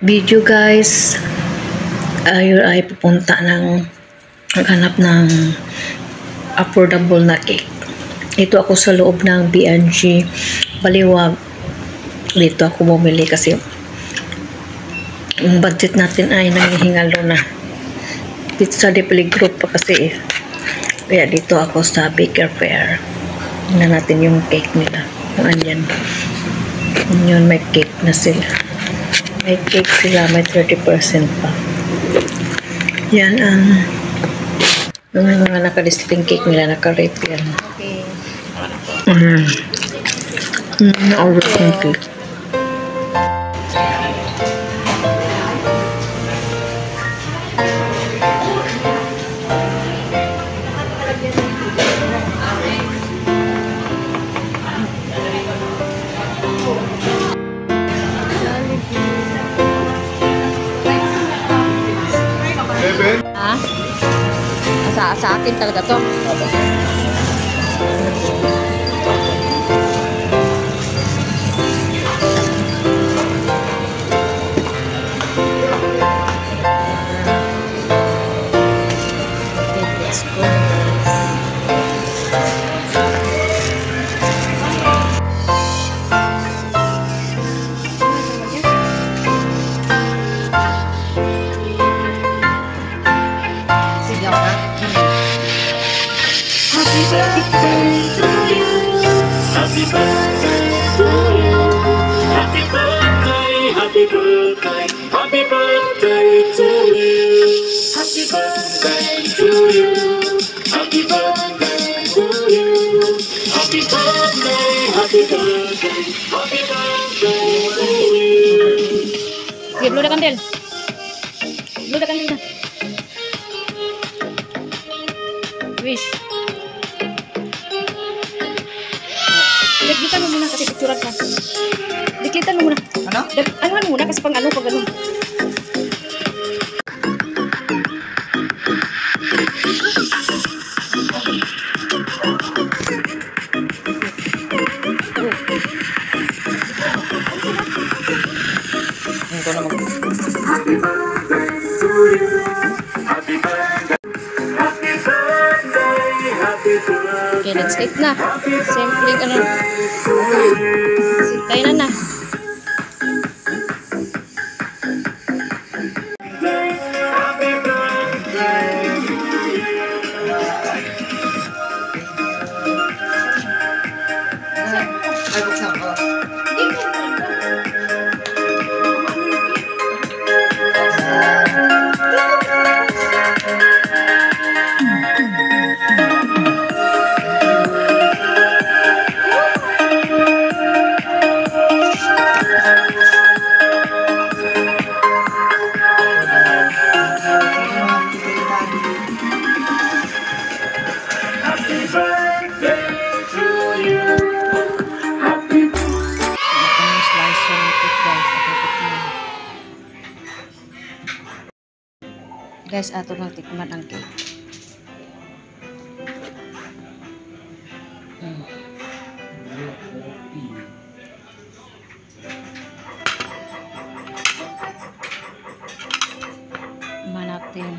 video guys. Ayun ay pupunta ng maghanap ng affordable na cake. Ito ako sa loob ng B&G Baliwag. Dito ako bumili kasi yung budget natin ay nangihingalo na. Dito sa Dipli Group pa kasi kaya dito ako sa Baker Fair. Tingnan natin yung cake nila. Yung andyan. Yun, may cake na sila. May cake sila, may 30% pa. Yan ang yung mga naka-displaying cake nila, naka-rate yan. Okay. Na-order yung cake. Ha? Sa akin talaga to. Let's go. Happy birthday to you. Happy birthday to you. Happy birthday, happy birthday, happy birthday to you. Happy birthday to you. Happy birthday to you. Happy birthday, happy birthday, happy birthday to you. Okay, blow the candle. Blow the candle na. Wish. Diklitan mo muna kasi picturean ka. Diklitan mo muna. Ano? Anuan muna kasi pag ano. Ito na mag- Happy birthday to you. Happy birthday. Happy birthday. Happy birthday. Okay, let's eat na. Simple ano. Tayo na. Happy birthday to you. Happy birthday to you. Happy Ang slice ng cake guys. Guys, ato na tikman ang cake. Manatin.